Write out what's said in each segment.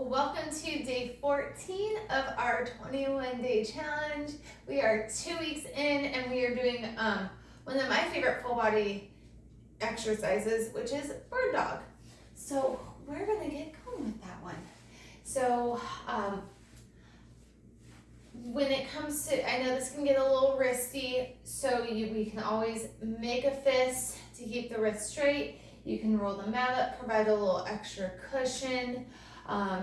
welcome to day 14 of our 21-day challenge. We are 2 weeks in and we are doing one of my favorite full body exercises, which is bird dog. So we're gonna get going with that one. So when it comes to, I know this can get a little wristy, so we can always make a fist to keep the wrist straight. You can roll the mat up, provide a little extra cushion.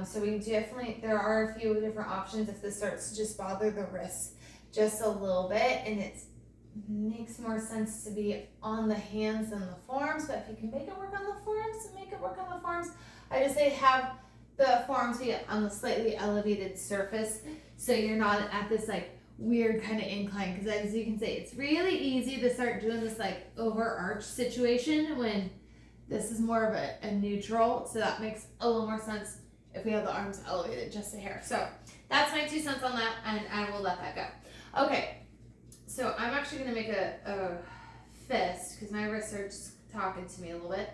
So we definitely, there are a few different options if this starts to just bother the wrists just a little bit, and it makes more sense to be on the hands than the forearms, but if you can make it work on the forearms, make it work on the forearms. I just say have the forearms be on the slightly elevated surface so you're not at this like weird kind of incline, because as you can see, it's really easy to start doing this like overarch situation when this is more of a neutral, so that makes a little more sense if we have the arms elevated just a hair. So that's my 2 cents on that, and I will let that go. Okay, so I'm actually gonna make a fist because my wrists are just talking to me a little bit.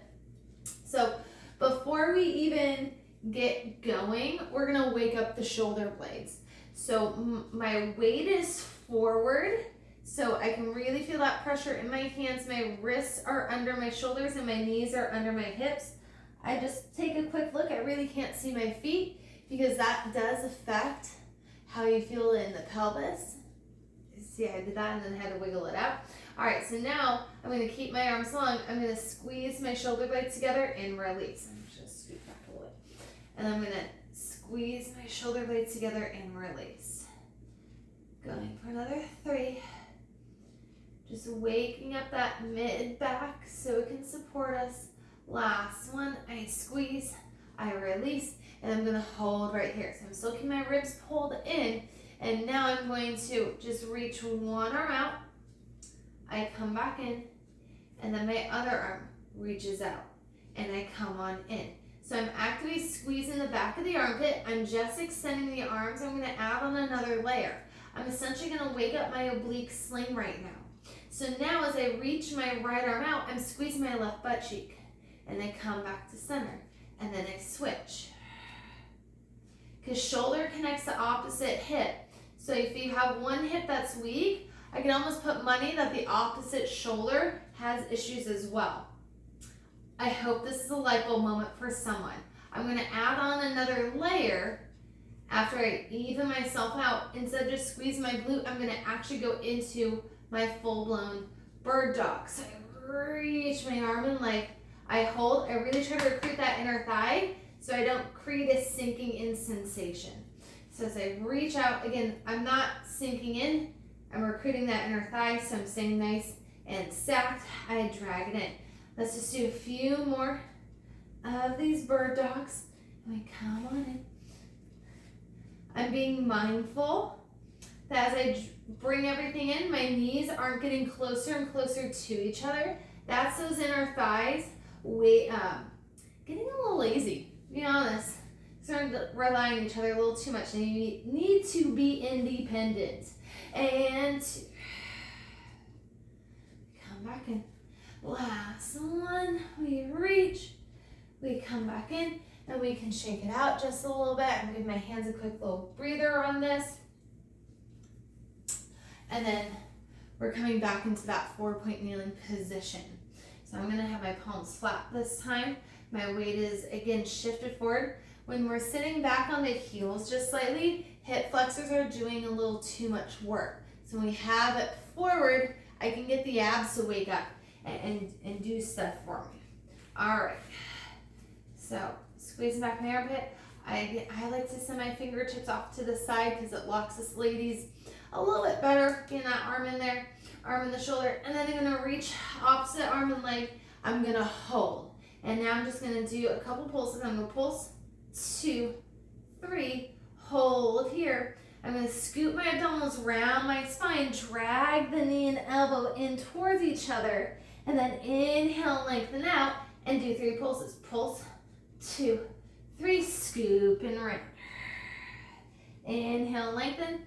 So before we even get going, we're gonna wake up the shoulder blades. So my weight is forward, so I can really feel that pressure in my hands. My wrists are under my shoulders and my knees are under my hips. I just take a quick look. I really can't see my feet because that does affect how you feel in the pelvis. See, I did that and then had to wiggle it out. All right, so now I'm gonna keep my arms long. I'm gonna squeeze my shoulder blades together and release. I'm just scoot back a little bit. And I'm gonna squeeze my shoulder blades together and release. Going for another 3. Just waking up that mid back so it can support us. Last one, I squeeze, I release, and I'm gonna hold right here. So I'm still keeping my ribs pulled in, and now I'm going to just reach one arm out. I come back in, and then my other arm reaches out, and I come on in. So I'm actively squeezing the back of the armpit. I'm just extending the arms. I'm gonna add on another layer. I'm essentially gonna wake up my oblique sling right now. So now as I reach my right arm out, I'm squeezing my left butt cheek. And I come back to center, and then I switch. Because shoulder connects to opposite hip. So if you have one hip that's weak, I can almost put money that the opposite shoulder has issues as well. I hope this is a light bulb moment for someone. I'm gonna add on another layer after I even myself out. Instead of just squeezing my glute, I'm gonna actually go into my full-blown bird dog. So I reach my arm and leg. I hold, I really try to recruit that inner thigh so I don't create a sinking in sensation. So as I reach out, again, I'm not sinking in, I'm recruiting that inner thigh, so I'm staying nice and stacked. I drag it in. Let's just do a few more of these bird dogs. And we come on in. I'm being mindful that as I bring everything in, my knees aren't getting closer and closer to each other. That's those inner thighs. Getting a little lazy, to be honest. Starting to rely on each other a little too much. And you need to be independent. And come back in. Last one, we reach, we come back in, and we can shake it out just a little bit. I'm giving my hands a quick little breather on this. And then we're coming back into that 4-point kneeling position. So I'm gonna have my palms flat this time. My weight is, again, shifted forward. When we're sitting back on the heels just slightly, hip flexors are doing a little too much work. So when we have it forward, I can get the abs to wake up and do stuff for me. All right, so squeezing back my armpit. I like to send my fingertips off to the side because it locks us ladies a little bit better, getting that arm in there. Arm in the shoulder, and then I'm gonna reach opposite arm and leg. I'm gonna hold, and now I'm just gonna do a couple pulses. I'm gonna pulse 2, 3, hold here. I'm gonna scoot my abdominals around my spine, drag the knee and elbow in towards each other, and then inhale, lengthen out, and do 3 pulses. Pulse 2, 3, scoop and round. Inhale, lengthen.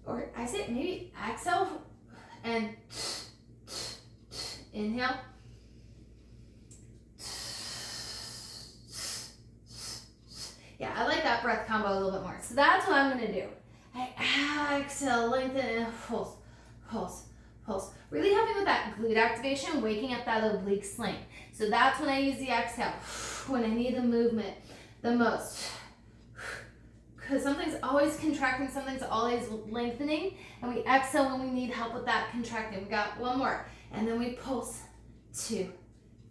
Or I say maybe exhale and Inhale. Yeah, I like that breath combo a little bit more. So that's what I'm gonna do. I exhale, lengthen, and pulse, pulse, pulse. Really helping with that glute activation, waking up that oblique sling. So that's when I use the exhale, when I need the movement the most. Because something's always contracting, something's always lengthening, and we exhale when we need help with that contracting. We got one more, and then we pulse, 2,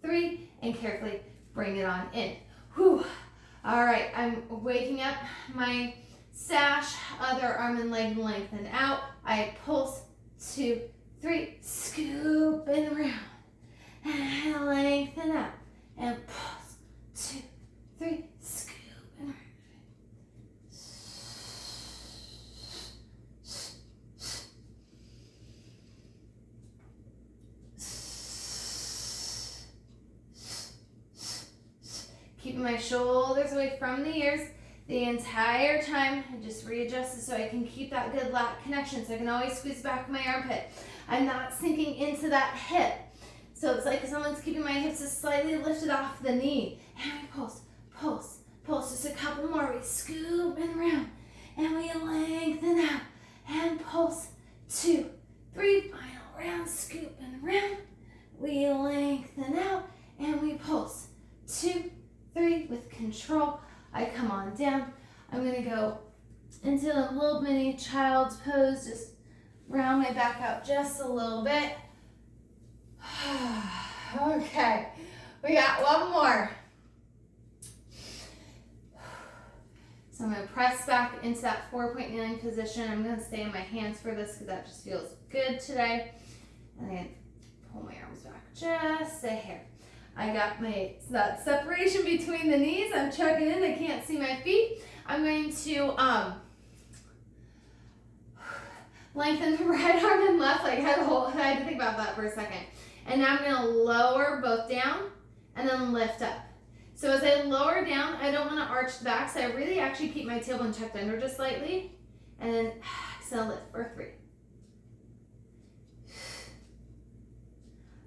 3, and carefully bring it on in. Whew. All right, I'm waking up my sash, other arm and leg lengthen out. I pulse, 2, 3, scoop and round, and lengthen out, and pulse, 2, 3, scoop and round. Keeping my shoulders away from the ears the entire time. I just readjust it so I can keep that good lat connection, so I can always squeeze back my armpit. I'm not sinking into that hip. So it's like someone's keeping my hips just slightly lifted off the knee. And we pulse, pulse, pulse. Just a couple more. We scoop and round. And we lengthen out. And pulse. 2, 3. Final round. Scoop and round. We lengthen out. And we pulse. 2, 3. With control. I come on down. I'm going to go into a little mini child's pose. Just round my back out just a little bit. Okay, we got one more. So I'm going to press back into that 4-point kneeling position. I'm going to stay in my hands for this because that just feels good today. And then pull my arms back just a hair. I got that separation between the knees. I'm chugging in. I can't see my feet. I'm going to lengthen the right arm and left leg. I had to think about that for a second. And now I'm going to lower both down and then lift up. So as I lower down, I don't want to arch the back, so I really actually keep my tailbone tucked under just slightly. And then exhale, lift for 3.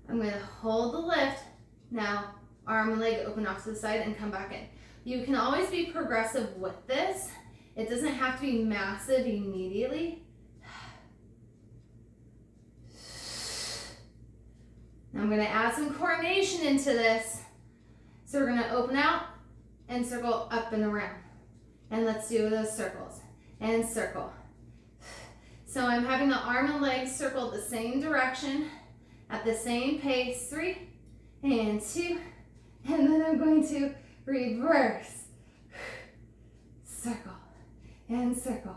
I'm going to hold the lift. Now, arm and leg open off to the side and come back in. You can always be progressive with this. It doesn't have to be massive immediately. I'm going to add some coordination into this. So we're going to open out and circle up and around. And let's do those circles. And circle. So I'm having the arm and leg circle the same direction at the same pace. 3 and 2. And then I'm going to reverse. Circle and circle.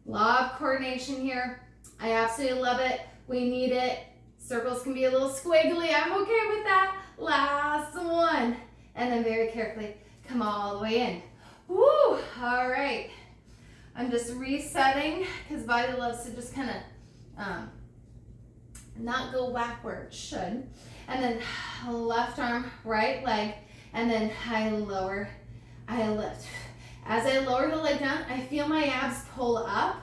Law of coordination here. I absolutely love it. We need it. Circles can be a little squiggly. I'm okay with that. Last one. And then very carefully come all the way in. Woo! All right. I'm just resetting because body loves to just kind of not go back where it should. And then left arm, right leg, and then I lower, I lift. As I lower the leg down, I feel my abs pull up.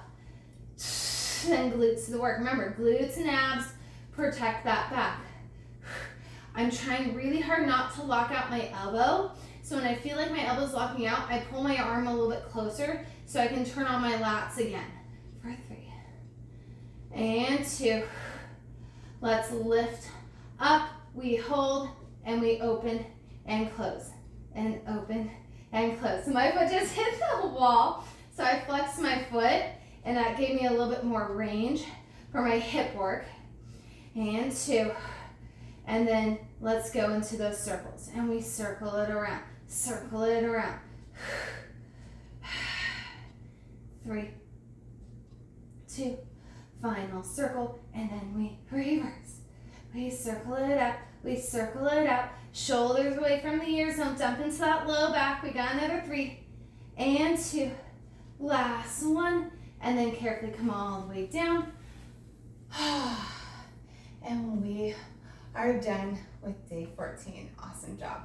And glutes to the work. Remember, glutes and abs protect that back. I'm trying really hard not to lock out my elbow. So when I feel like my elbow's locking out, I pull my arm a little bit closer so I can turn on my lats again. For 3 and 2. Let's lift up. We hold and we open and close and open and close. So my foot just hit the wall. So I flexed my foot. And that gave me a little bit more range for my hip work. And 2. And then let's go into those circles. And we circle it around. Circle it around. 3, 2. Final circle. And then we reverse. We circle it out. We circle it out. Shoulders away from the ears. Don't dump into that low back. We got another 3 and 2. Last one. And then carefully come all the way down. And we are done with day 14. Awesome job.